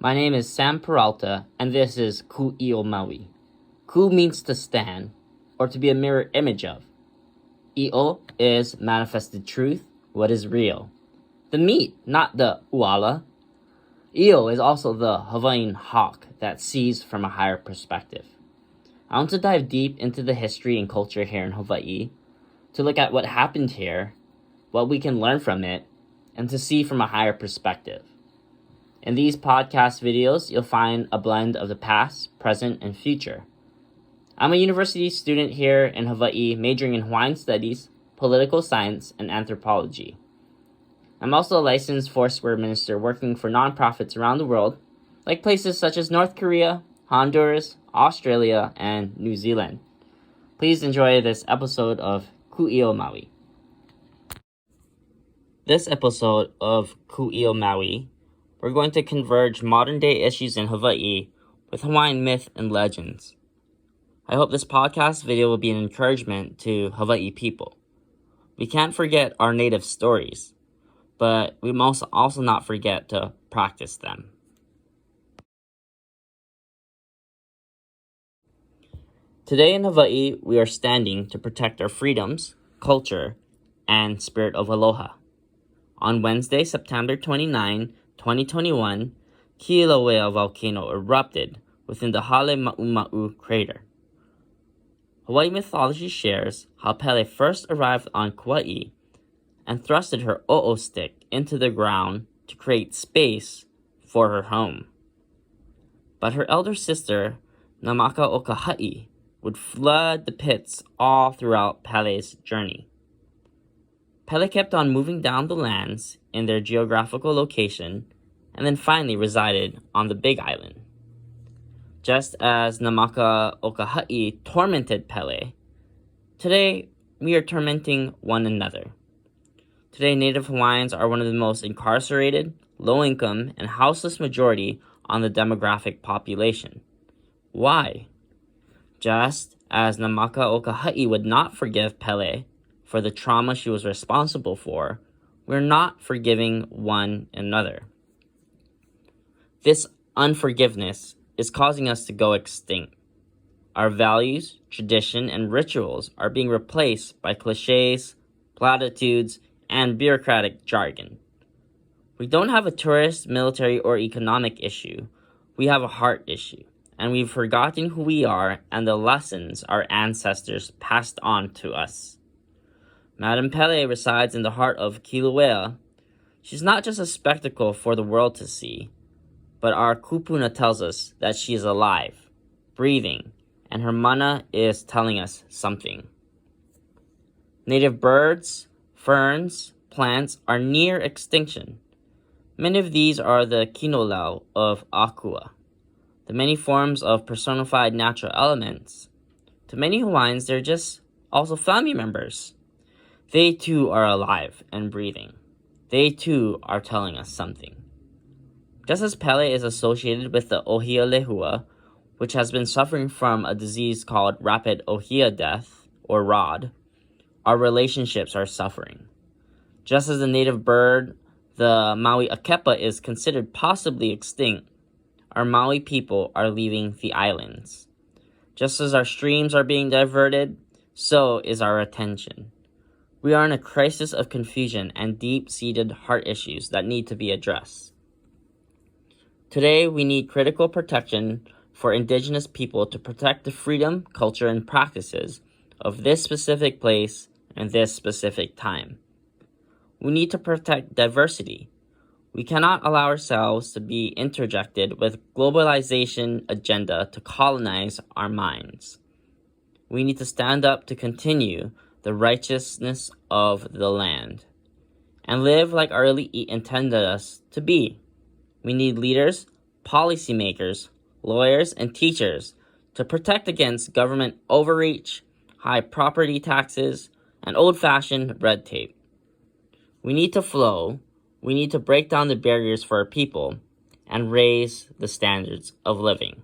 My name is Sam Peralta, and this is Kīlauea. Ku means to stand, or to be a mirror image of. I'o is manifested truth, what is real. The meat, not the uala. I'o is also the Hawaiian hawk that sees from a higher perspective. I want to dive deep into the history and culture here in Hawaii, to look at what happened here, what we can learn from it, and to see from a higher perspective. In these podcast videos, you'll find a blend of the past, present, and future. I'm a university student here in Hawaii majoring in Hawaiian Studies, Political Science, and Anthropology. I'm also a licensed Foursquare minister working for nonprofits around the world, like places such as North Korea, Honduras, Australia, and New Zealand. Please enjoy this episode of Kīlauea. This episode of Kīlauea, we're going to converge modern-day issues in Hawaii with Hawaiian myth and legends. I hope this podcast video will be an encouragement to Hawaii people. We can't forget our native stories, but we must also not forget to practice them. Today in Hawaii, we are standing to protect our freedoms, culture, and spirit of aloha. On Wednesday, September 29, 2021, Kīlauea volcano erupted within the Hale Ma'uma'u crater. Hawaii mythology shares how Pele first arrived on Kauai and thrusted her o'o stick into the ground to create space for her home. But her elder sister, Namaka Okahai, would flood the pits all throughout Pele's journey. Pele kept on moving down the lands in their geographical location and then finally resided on the Big Island. Just as Namaka Okahai tormented Pele, today we are tormenting one another. Today, Native Hawaiians are one of the most incarcerated, low-income, and houseless majority on the demographic population. Why? Just as Namaka Okahai would not forgive Pele for the trauma she was responsible for, we're not forgiving one another. This unforgiveness is causing us to go extinct. Our values, tradition, and rituals are being replaced by cliches, platitudes, and bureaucratic jargon. We don't have a tourist, military, or economic issue. We have a heart issue, and we've forgotten who we are and the lessons our ancestors passed on to us. Madame Pele resides in the heart of Kīlauea. She's not just a spectacle for the world to see, but our kupuna tells us that she is alive, breathing, and her mana is telling us something. Native birds, ferns, plants are near extinction. Many of these are the Kīlauea of Akua, the many forms of personified natural elements. To many Hawaiians, they're just also family members. They too are alive and breathing. They too are telling us something. Just as Pele is associated with the ohia lehua, which has been suffering from a disease called rapid ohia death, or ROD, our relationships are suffering. Just as the native bird, the Maui akepa, is considered possibly extinct, our Maui people are leaving the islands. Just as our streams are being diverted, so is our attention. We are in a crisis of confusion and deep-seated heart issues that need to be addressed. Today, we need critical protection for Indigenous people to protect the freedom, culture, and practices of this specific place and this specific time. We need to protect diversity. We cannot allow ourselves to be interjected with globalization agenda to colonize our minds. We need to stand up to continue the righteousness of the land and live like our elite intended us to be. We need leaders, policymakers, lawyers, and teachers to protect against government overreach, high property taxes, and old-fashioned red tape. We need to flow. We need to break down the barriers for our people and raise the standards of living.